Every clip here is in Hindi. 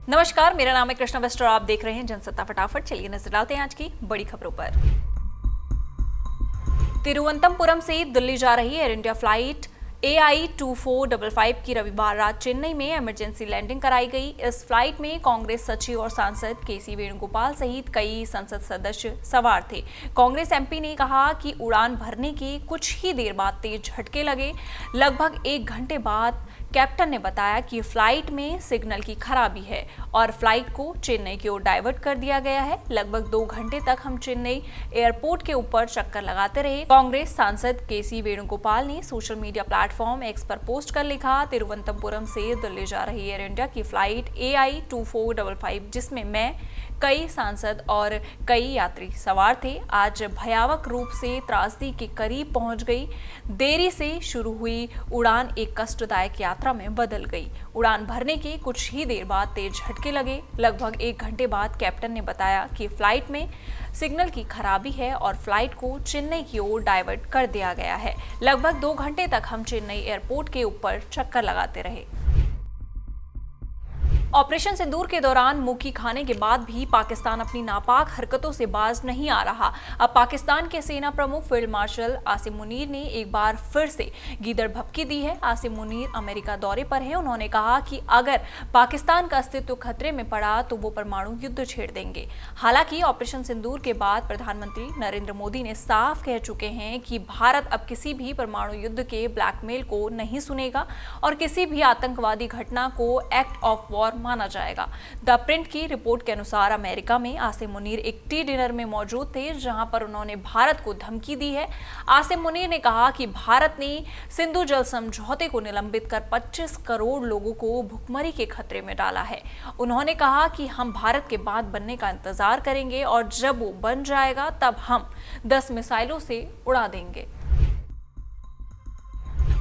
नमस्कार, मेरा नाम है कृष्णा वेस्ट और आप देख रहे हैं जनसत्ता फटाफट। चलिए नजर डालते हैं आज की बड़ी खबरों पर। तिरुवनंतपुरम से दिल्ली जा रही एयर इंडिया फ्लाइट AI2455 की रविवार रात चेन्नई में इमरजेंसी लैंडिंग कराई गई। इस फ्लाइट में कांग्रेस सचिव और सांसद केसी वेणुगोपाल सहित कई संसद सदस्य सवार थे। कांग्रेस MP ने कहा कि उड़ान भरने के कुछ ही देर बाद तेज झटके लगे। लगभग 1 घंटे बाद कैप्टन ने बताया कि फ्लाइट में सिग्नल की खराबी है और फ्लाइट को चेन्नई की ओर डाइवर्ट कर दिया गया है। लगभग 2 घंटे तक हम चेन्नई एयरपोर्ट के ऊपर चक्कर लगाते रहे। कांग्रेस सांसद केसी वेणुगोपाल ने सोशल मीडिया प्लेटफॉर्म X पर पोस्ट कर लिखा, तिरुवनंतपुरम से दिल्ली जा रही एयर इंडिया की फ्लाइट AI2455 जिसमें मैं, कई सांसद और कई यात्री सवार थे, आज भयावह रूप से त्रासदी के करीब पहुंच गई। देरी से शुरू हुई उड़ान एक कष्टदायक यात्रा में बदल गई। उड़ान भरने के कुछ ही देर बाद तेज झटके लगे। लगभग 1 घंटे बाद कैप्टन ने बताया कि फ्लाइट में सिग्नल की खराबी है और फ्लाइट को चेन्नई की ओर डाइवर्ट कर दिया गया है। लगभग 2 घंटे तक हम चेन्नई एयरपोर्ट के ऊपर चक्कर लगाते रहे। ऑपरेशन सिंदूर के दौरान मुक्की खाने के बाद भी पाकिस्तान अपनी नापाक हरकतों से बाज नहीं आ रहा। अब पाकिस्तान के सेना प्रमुख फील्ड मार्शल आसिम मुनीर ने एक बार फिर से गीदड़ भभकी दी है। आसिम मुनीर अमेरिका दौरे पर हैं। उन्होंने कहा कि अगर पाकिस्तान का अस्तित्व खतरे में पड़ा तो वो परमाणु युद्ध छेड़ देंगे। हालांकि ऑपरेशन सिंदूर के बाद प्रधानमंत्री नरेंद्र मोदी ने साफ कह चुके हैं कि भारत अब किसी भी परमाणु युद्ध के ब्लैकमेल को नहीं सुनेगा और किसी भी आतंकवादी घटना को एक्ट ऑफ वॉर माना जाएगा। द प्रिंट की रिपोर्ट के अनुसार अमेरिका में आसिम मुनीर एक टी डिनर में मौजूद थे जहां पर उन्होंने भारत को धमकी दी है। आसिम मुनीर ने कहा कि भारत ने सिंधु जल समझौते को निलंबित कर 25 करोड़ लोगों को भुखमरी के खतरे में डाला है। उन्होंने कहा कि हम भारत के बाद बनने का इंतजार करेंगे और जब वो बन जाएगा तब हम 10 मिसाइलों से उड़ा देंगे।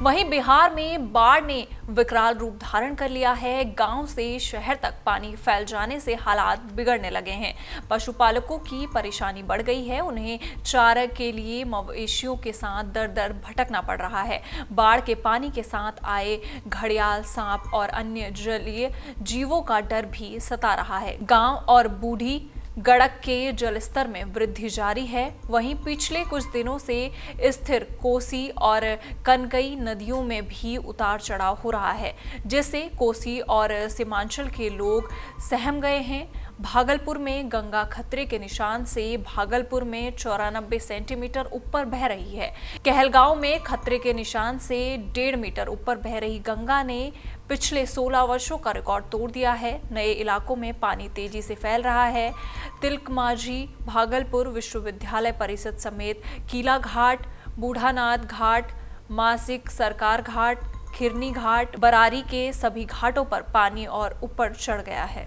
वहीं बिहार में बाढ़ ने विकराल रूप धारण कर लिया है। गांव से शहर तक पानी फैल जाने से हालात बिगड़ने लगे हैं। पशुपालकों की परेशानी बढ़ गई है। उन्हें चारे के लिए मवेशियों के साथ दर दर भटकना पड़ रहा है। बाढ़ के पानी के साथ आए घड़ियाल, सांप और अन्य जलीय जीवों का डर भी सता रहा है। गांव और बूढ़ी गड़क के जलस्तर में वृद्धि जारी है। वहीं पिछले कुछ दिनों से स्थिर कोसी और कनकई नदियों में भी उतार चढ़ाव हो रहा है, जिससे कोसी और सीमांचल के लोग सहम गए हैं। भागलपुर में गंगा खतरे के निशान से भागलपुर में 94 सेंटीमीटर ऊपर बह रही है। कहलगांव में खतरे के निशान से 1.5 मीटर ऊपर बह रही गंगा ने पिछले 16 वर्षों का रिकॉर्ड तोड़ दिया है। नए इलाकों में पानी तेजी से फैल रहा है। तिलकमाझी, भागलपुर विश्वविद्यालय परिषद समेत किला घाट, बूढ़ानाथ घाट, मासिक सरकार घाट, खिरनी घाट, बरारी के सभी घाटों पर पानी और ऊपर चढ़ गया है।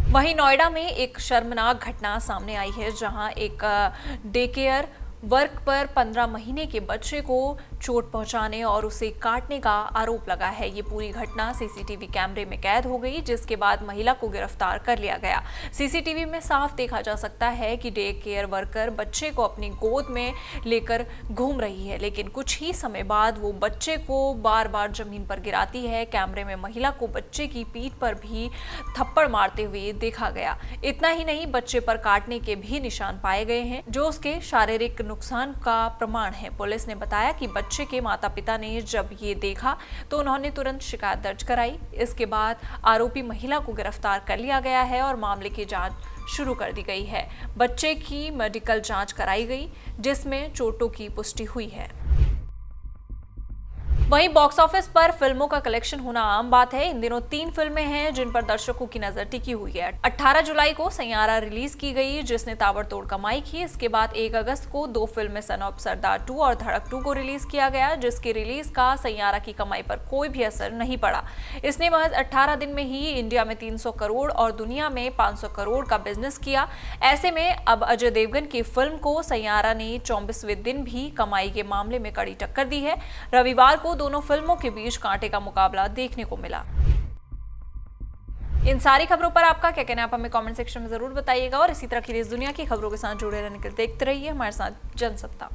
वहीं नोएडा में एक शर्मनाक घटना सामने आई है, जहां एक डे केयर वर्क पर 15 महीने के बच्चे को चोट पहुंचाने और उसे काटने का आरोप लगा है। ये पूरी घटना सीसीटीवी कैमरे में कैद हो गई, जिसके बाद महिला को गिरफ्तार कर लिया गया। सीसीटीवी में साफ देखा जा सकता है कि डे केयर वर्कर बच्चे को अपनी गोद में लेकर घूम रही है, लेकिन कुछ ही समय बाद वो बच्चे को बार बार जमीन पर गिराती है। कैमरे में महिला को बच्चे की पीठ पर भी थप्पड़ मारते हुए देखा गया। इतना ही नहीं, बच्चे पर काटने के भी निशान पाए गए हैं, जो उसके शारीरिक नुकसान का प्रमाण है। पुलिस ने बताया कि बच्चे के माता पिता ने जब ये देखा तो उन्होंने तुरंत शिकायत दर्ज कराई। इसके बाद आरोपी महिला को गिरफ्तार कर लिया गया है और मामले की जांच शुरू कर दी गई है। बच्चे की मेडिकल जांच कराई गई, जिसमें चोटों की पुष्टि हुई है। वहीं बॉक्स ऑफिस पर फिल्मों का कलेक्शन होना आम बात है। इन दिनों 3 फिल्में हैं जिन पर दर्शकों की नजर टिकी हुई है। 18 जुलाई को सैयारा रिलीज की गई, जिसने ताबड़तोड़ कमाई की। इसके बाद 1 अगस्त को 2 फिल्में सन ऑफ सरदार 2 और धड़क 2 को रिलीज किया गया, जिसकी रिलीज का सैयारा की कमाई पर कोई भी असर नहीं पड़ा। इसने महज 18 दिन में ही इंडिया में 300 करोड़ और दुनिया में 500 करोड़ का बिजनेस किया। ऐसे में अब अजय देवगन की फिल्म को सैयारा ने 24वें दिन भी कमाई के मामले में कड़ी टक्कर दी है। रविवार को दोनों फिल्मों के बीच कांटे का मुकाबला देखने को मिला। इन सारी खबरों पर आपका क्या कहना है, आप हमें कमेंट सेक्शन में जरूर बताइएगा और इसी तरह की देश दुनिया की खबरों के साथ जुड़े रहने के लिए देखते रहिए हमारे साथ जनसत्ता।